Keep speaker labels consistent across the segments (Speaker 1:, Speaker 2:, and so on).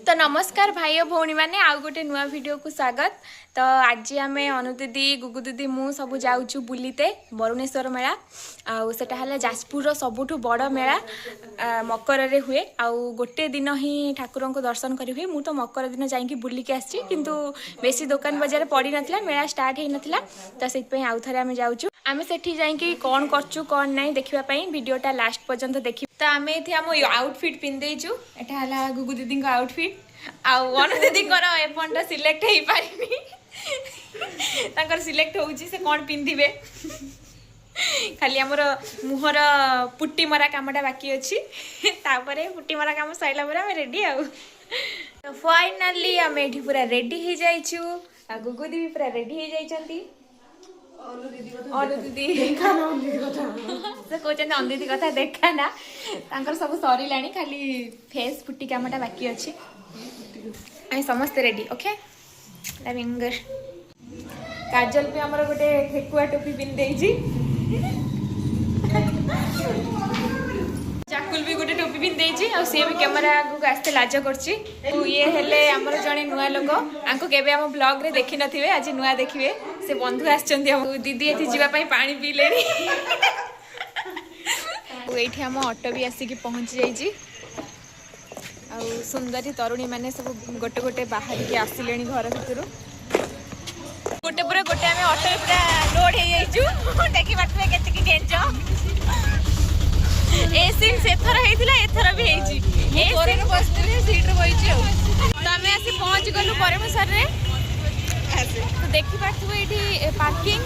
Speaker 1: तो नमस्कार भाई और भौणी मैंने आउ गोटे नुआ वीडियो को स्वागत। तो आज आम अनु दीदी गुगु दीदी मु सब जाऊँ बुलीते बरुणेश्वर मेला आटा है जाजपुर सबुठ बड़ मेला मकर रे हुए आउ गोटे दिन ही ठाकुर को दर्शन करी हुए। मु तो मकर दिन जाइए बुलिकी आसी किंतु बेसी दुकान बजार पड़ी नाला मेला स्टार्ट हो नाला तो से आउ थे आम जाऊँ आम से जाइए कौन करचु कौन ना देखापी वीडियोटा लास्ट पर्यंत देखी। तो आम ये आम आउटफिट पिंधेचु एटा है गुगु दीदी आउटफिट अनु दीदी एपन सिलेक्ट हो पार सिलेक्ट होची से कौन पिंधे खाली आमर मुहर पुट्टी मरा कामटा बाकी अच्छी पुट्टी मरा काम सरला आम रेडी तो फाइनाली आम ये पूरा रेडी हो जाइछु। गुगु दीदी पूरा रेडी हो जाइछंती। अनु दीदी से कहते अनु दीदी कथा देखा ना सब सरला खाली फेस पुट्टी कामटा बाकी अच्छी समस्ते रेडी ओके लविंगर काजल भी आमर गोटे ठेकुआ टोपी पिंधे चाकुल भी गोटे टोपी पिंधे सी भी कैमेरा आगे आसते लाज कर ये हेले आमर जड़े नुआ लोक आंको केबे आम ब्लॉग रे देखि नथिबे आज नुआ देखिए से बंधु आछंती दीदी एथि जीवा पई पानी पीले एठी हम ऑटो भी आसिक पहुंची जाइए सुंदरी तरुणी मैंने सब गोटे गोटे बाहर के आसिले घर भर गोटे पूरा गोटे आम ऑटो पूरा लोड हो देखी पारे के डेंज ए सीन से थर होता एथर भी तो आम आसी पहुँच गलु परमेश्वर तो देखी पार्थे ये पार्किंग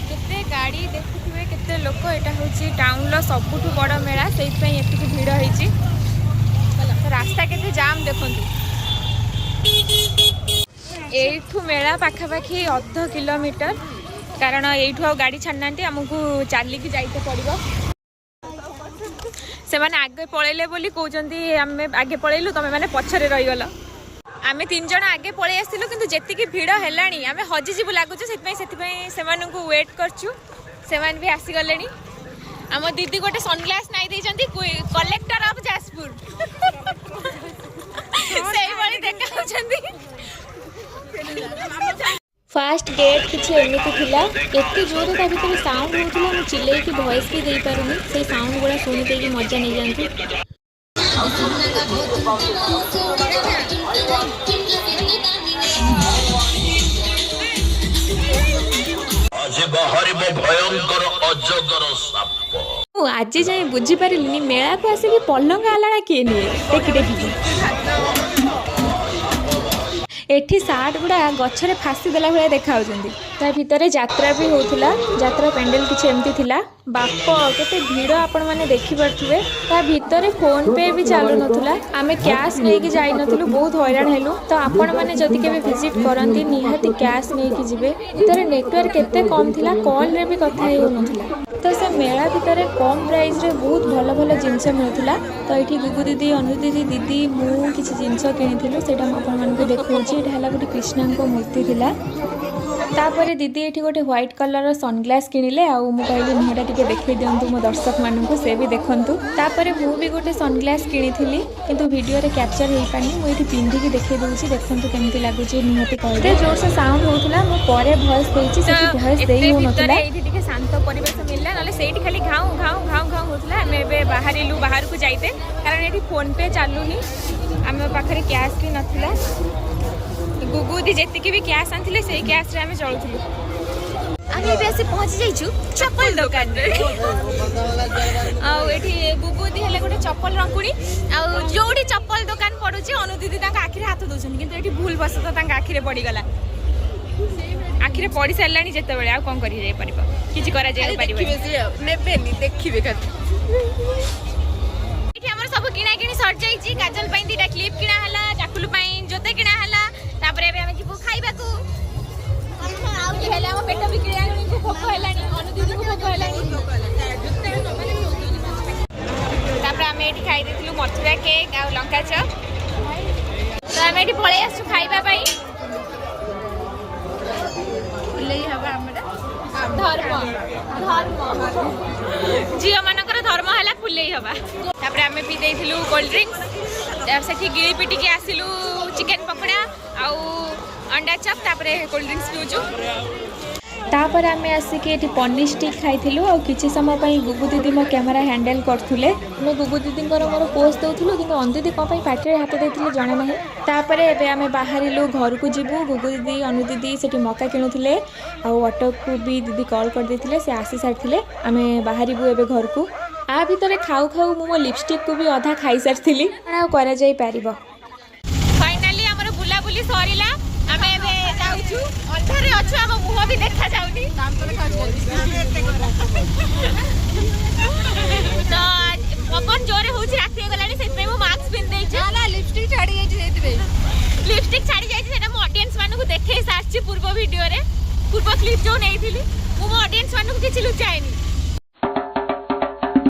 Speaker 1: केते गाड़ी देखुए केते लोक यहाँ हूँ टाउन सबुठ बड़ मेला से भिड़ होती रास्ता केते जाम देखु एठू मेला पाखापाखि अर्ध किलोमीटर कारण एठू आ गाड़ी छाड़ना आमको चलिकी जाइते पड़ो से मैंने आगे पलैले बोली कहते आम आगे पलैलु तुम मैंने पछरे रहीगल आम तीन जन आगे पलि आसलु कि जी भिड़ है आम हजिजु लगुच से वेट करचु से भी आसीगले आम दीदी गोटे सनग्लास नाई देइछंती collector of Jajpur fast gate किसी एमती थिला एते जोरे ता भीतर साउंड होउथिला मु चिल्लै की वॉइस भी दे पारुनी से साउंड गुड़ा सुनी देकी मजा नहीं जानती। आज जाए बुझी पारिनी मेला को आसिक पलंग आलाड़ा किए निए टेकी टेकी एठी सार्ट गुड़ा गछरे फासी देला भलिया देखा ता भितर यात्रा भी होउथिला यात्रा पेंडल किछि एमती थिला बाप केते भीड़ आपण माने देखि परथुवे ता भितर फोन पे भी चालू नथुला आमे कैश नै कि जाई नथुलु बहुत हैरान हेलु तो आपण माने जदि केबे विजिट करंती निहाती कैश नै कि जिवे भितर नेटवर्क केते कम थिला कॉल रे भी कथा हे नथुला तो से मेला भितर कम प्राइस रे बहुत भल भल जिनस मिलुथिला तो एठी गुगु दीदी अनु दीदी दीदी मु किछि जिनस किनिथिलु सेटा म आपण मानकु देखौछि एटा हला गोटे कृष्णन को मूर्ति थिला तापर दीदी ये गोटे व्हाइट कलर सनग्लास किनिले आउ मु कहली निहटा टिके देखै दियंतु मो दर्शक मानकु से भी देखंतु तापर मु भी गोटे सनग्लास किनिथिली किंतु वीडियो रे कैप्चर हेई पानी मु एठी पिंधी की देखै दउछि देखंतु केमति लागुछि निहति कहले जोर से साउंड होतला मु परे वॉइस देछि सेठी वॉइस देई हो नथला एठी टिके शांत परिवेश मिलला नले सेठी खाली घाऊ घाऊ घाऊ घाऊ होतला हमें बे बाहरिलु बाहर को जाइते कारण एठी फोन पे चालुनी हम पाखरे कैश भी नथिला गुगु दी जेतिकी भी कैश आनथिले सेही कैश रे हमें चलुथुलु आमे भी आसे पहुंच जाइछु चप्पल दुकान रे आ एठी गुगु दी हेले गोटे चप्पल रंकुड़ी आ जोडी चप्पल दुकान पडुची अनु दीदी ताका आखिरे हाथ दोछन किंतु एठी भूल बस तो ताका आखिरे पड़ी गला आखिरे पड़ी सारलानी जेते बेले आ कोन करि जाय परिबो किछि करा जाय परिबो नेबेनी देखिबे खाती एठी हमर सब किना किनी सट जाइची काजल पई दीटा क्लिप किना हला चाकुल पई जोते किना हला तापरे भी हमें जीवु खाइबा को आउटी हेला हम पेट भी किरानी को भोक हेलानी अनु दीदी को भोक हेलानी तापरे हमें एठी खाइ देथिलु मथुरा केक आ लंका चप तो हमें एठी पळे आसु खाइबा पई फुलै हबा हमरा धर्म धर्म झियो मानकर धर्म हला फुलै हबा तापरे हमें पी देथिलु कोल्ड ड्रिंक्स
Speaker 2: सेठी गिळी पिटी के आसिलु चिकन पकोड़ा आउ अंडा चप तापरे कोल्ड ड्रिंक्स पिउचु।
Speaker 1: तापर आम आसिक ये पनीर स्टिक खाई और किसी समय पर गुगु दीदी मो कैमेरा हैंडल करथुले। मैं गुगु दीदी मोर पोज दउथुलु किंतु अनु दीदी कौन पार्टी हाथ देथिले जाना नहीं। तापर एबे आमे बाहरिलु घर को जीवु। गुगु दीदी अनु दीदी सेठी मका किणुथिले आ ऑटो को भी दीदी कॉल कर देथिले से आसी सारथिले। आमे बाहरिबु एबे घर को आ भितरे खाऊ खाऊ मो लिपस्टिक को भी अधा खाई सारथिली। आ करा जाई पारिबो।
Speaker 2: फाइनली हमर बुला बुली सरीला आमे एबे जाउछु अंधारे अछु हम मुह भी देखा जाउनी तो पवन जोरे होछि राति गलानी से पे मो मास्क पिन देइ छ ना लिपस्टिक छाडी जाई छ सेति लिपस्टिक छाडी जाई छ सेटा मो ऑडियंस मानु को देखे सारछि पूर्व वीडियो रे पूर्व क्लिप जो नै थिली मो ऑडियंस मानु को किछि लुचाएनी।